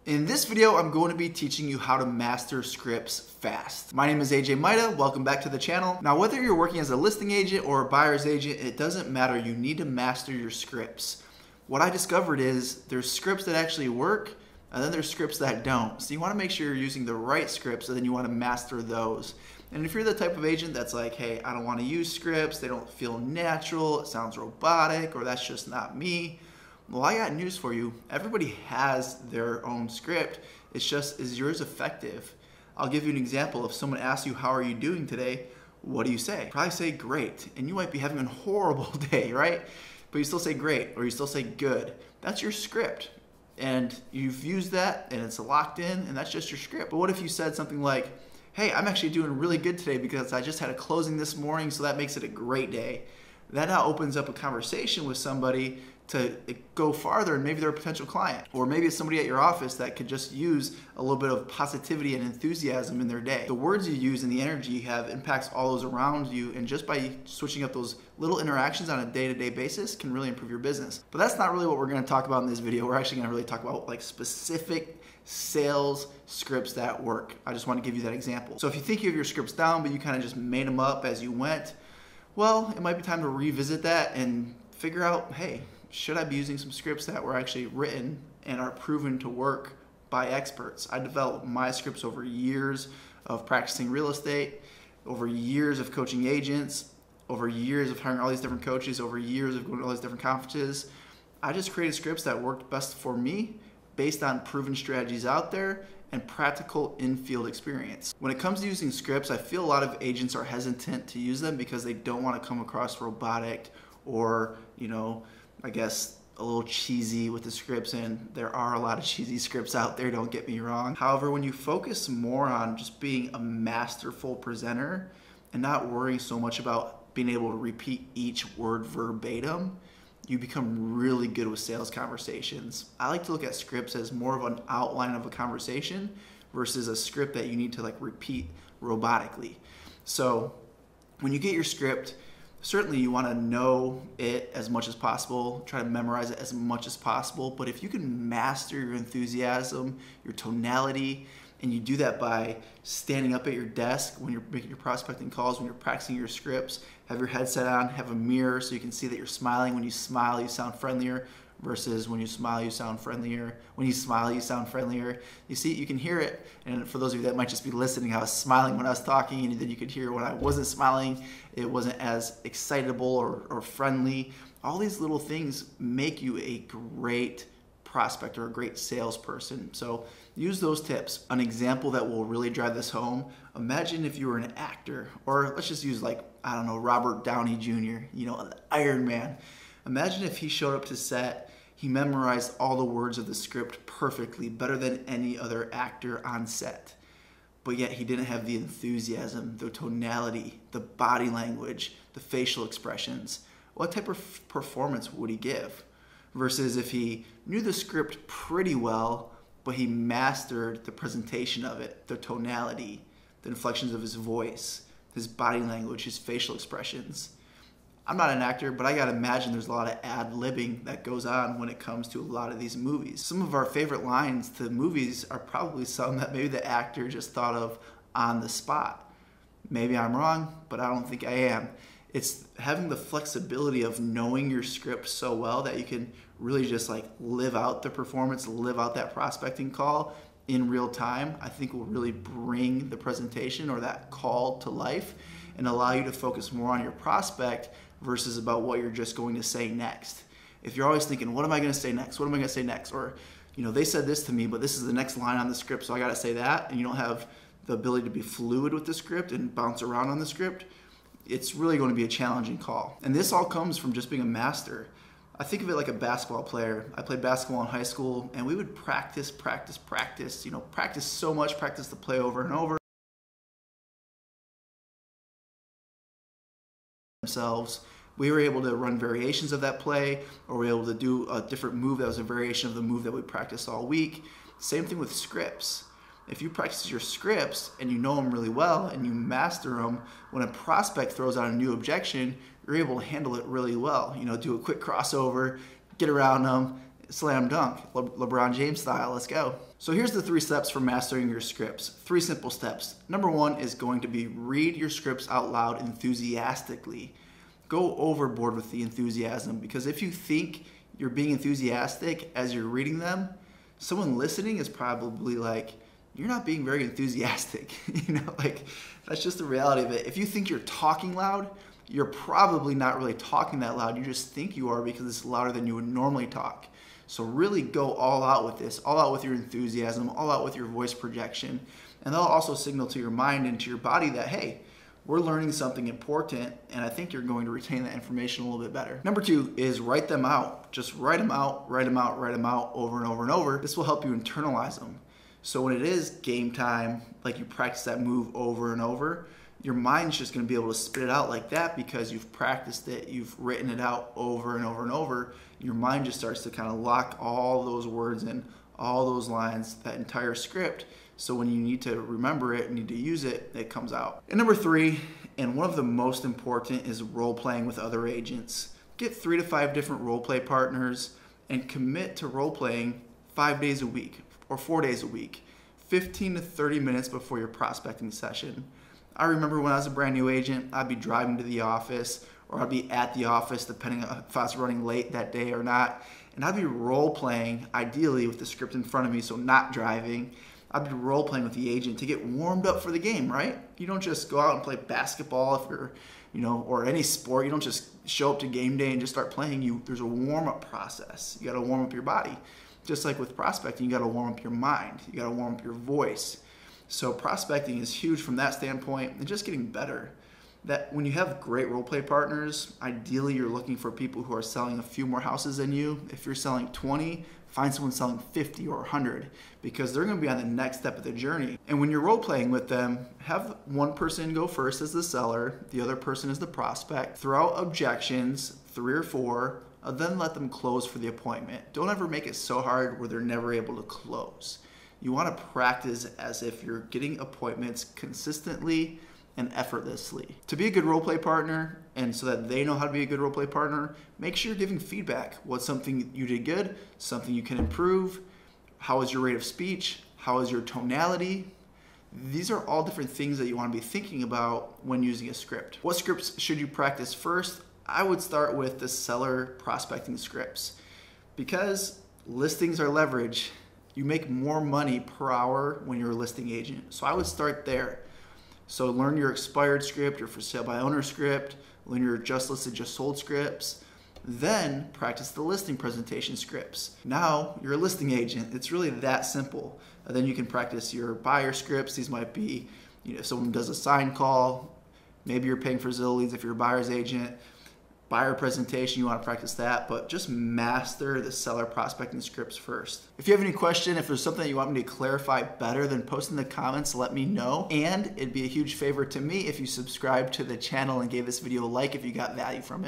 In this video, I'm going to be teaching you how to master scripts fast. My name is Mida. Welcome back to the channel. Now, whether you're working as a listing agent or a buyer's agent, it doesn't matter. You need to master your scripts. What I discovered is there's scripts that actually work, and then there's scripts that don't. So you want to make sure you're using the right scripts, and then you want to master those. And if you're the type of agent that's like, hey, I don't want to use scripts, they don't feel natural, it sounds robotic, or that's just not me, well, I got news for you. Everybody has their own script. It's just, is yours effective? I'll give you an example. If someone asks you, how are you doing today? What do you say? Probably say great. And you might be having a horrible day, right? But you still say great, or you still say good. That's your script. And you've used that, and it's locked in, and that's just your script. But what if you said something like, hey, I'm actually doing really good today because I just had a closing this morning, so that makes it a great day. That now opens up a conversation with somebody to go farther, and maybe they're a potential client. Or maybe it's somebody at your office that could just use a little bit of positivity and enthusiasm in their day. The words you use and the energy you have impacts all those around you, and just by switching up those little interactions on a day-to-day basis can really improve your business. But that's not really what we're gonna talk about in this video. We're actually gonna really talk about like specific sales scripts that work. I just want to give you that example. So if you think you have your scripts down, but you kind of just made them up as you went, well, it might be time to revisit that and figure out, hey, should I be using some scripts that were actually written and are proven to work by experts? I developed my scripts over years of practicing real estate, over years of coaching agents, over years of hiring all these different coaches, over years of going to all these different conferences. I just created scripts that worked best for me based on proven strategies out there and practical in-field experience. When it comes to using scripts, I feel a lot of agents are hesitant to use them because they don't want to come across robotic or, I guess a little cheesy with the scripts, and there are a lot of cheesy scripts out there, don't get me wrong. However, when you focus more on just being a masterful presenter and not worrying so much about being able to repeat each word verbatim, you become really good with sales conversations. I like to look at scripts as more of an outline of a conversation versus a script that you need to repeat robotically. So when you get your script, certainly you want to know it as much as possible, try to memorize it as much as possible, but if you can master your enthusiasm, your tonality, and you do that by standing up at your desk when you're making your prospecting calls, when you're practicing your scripts, have your headset on, have a mirror so you can see that you're smiling. When you smile, you sound friendlier, versus when you smile, you sound friendlier. When you smile, you sound friendlier. You see, you can hear it. And for those of you that might just be listening, I was smiling when I was talking, and then you could hear when I wasn't smiling, it wasn't as excitable or friendly. All these little things make you a great prospect or a great salesperson. So use those tips. An example that will really drive this home, imagine if you were an actor, or let's just use Robert Downey Jr., Iron Man. Imagine if he showed up to set, he memorized all the words of the script perfectly, better than any other actor on set. But yet he didn't have the enthusiasm, the tonality, the body language, the facial expressions. What type of performance would he give? Versus if he knew the script pretty well, but he mastered the presentation of it, the tonality, the inflections of his voice, his body language, his facial expressions. I'm not an actor, but I gotta imagine there's a lot of ad-libbing that goes on when it comes to a lot of these movies. Some of our favorite lines to movies are probably some that maybe the actor just thought of on the spot. Maybe I'm wrong, but I don't think I am. It's having the flexibility of knowing your script so well that you can really just live out the performance, live out that prospecting call in real time, I think will really bring the presentation or that call to life and allow you to focus more on your prospect versus about what you're just going to say next. If you're always thinking, what am I going to say next? What am I going to say next? Or, they said this to me, but this is the next line on the script, so I got to say that, and you don't have the ability to be fluid with the script and bounce around on the script, it's really going to be a challenging call. And this all comes from just being a master. I think of it like a basketball player. I played basketball in high school, and we would practice so much, practice the play over and over. Themselves, we were able to run variations of that play, or we were able to do a different move that was a variation of the move that we practiced all week. Same thing with scripts. If you practice your scripts and you know them really well and you master them, when a prospect throws out a new objection, you're able to handle it really well. Do a quick crossover, get around them, slam dunk, LeBron James style, let's go. So here's the 3 steps for mastering your scripts. 3 simple steps. Number 1 is going to be read your scripts out loud enthusiastically. Go overboard with the enthusiasm, because if you think you're being enthusiastic as you're reading them, someone listening is probably like, you're not being very enthusiastic. Like, that's just the reality of it. If you think you're talking loud, you're probably not really talking that loud. You just think you are because it's louder than you would normally talk. So really go all out with this, all out with your enthusiasm, all out with your voice projection. And that'll also signal to your mind and to your body that, hey, we're learning something important, and I think you're going to retain that information a little bit better. Number 2 is write them out. Just write them out, write them out, write them out over and over and over. This will help you internalize them. So when it is game time, like you practice that move over and over, your mind's just going to be able to spit it out like that because you've practiced it, you've written it out over and over and over. Your mind just starts to kind of lock all those words in, all those lines, that entire script. So when you need to remember it, need to use it, it comes out. And number 3, and one of the most important, is role playing with other agents. Get 3 to 5 different role play partners and commit to role playing 5 days a week or 4 days a week, 15 to 30 minutes before your prospecting session. I remember when I was a brand new agent, I'd be driving to the office, or I'd be at the office depending on if I was running late that day or not, and I'd be role playing, ideally with the script in front of me, so not driving. I'd be role playing with the agent to get warmed up for the game, right? You don't just go out and play basketball if you're, or any sport. You don't just show up to game day and just start playing. There's a warm up process. You got to warm up your body. Just like with prospecting, you got to warm up your mind. You got to warm up your voice. So prospecting is huge from that standpoint, and just getting better. That when you have great role play partners, ideally you're looking for people who are selling a few more houses than you. If you're selling 20, find someone selling 50 or 100, because they're going to be on the next step of the journey. And when you're role playing with them, have one person go first as the seller, the other person as the prospect. Throw out objections, 3 or 4, then let them close for the appointment. Don't ever make it so hard where they're never able to close. You want to practice as if you're getting appointments consistently and effortlessly. To be a good role play partner, and so that they know how to be a good role play partner, make sure you're giving feedback. What's something you did good, something you can improve, how is your rate of speech, how is your tonality. These are all different things that you want to be thinking about when using a script. What scripts should you practice first? I would start with the seller prospecting scripts, because listings are leverage. You make more money per hour when you're a listing agent. So I would start there. So learn your expired script, your for sale by owner script, learn your just listed, just sold scripts, then practice the listing presentation scripts. Now you're a listing agent. It's really that simple. And then you can practice your buyer scripts. These might be, if someone does a sign call, maybe you're paying for Zillow leads if you're a buyer's agent. Buyer presentation, you want to practice that, but just master the seller prospecting scripts first. If you have any question, if there's something that you want me to clarify better, then post in the comments, let me know. And it'd be a huge favor to me if you subscribe to the channel and gave this video a like if you got value from it.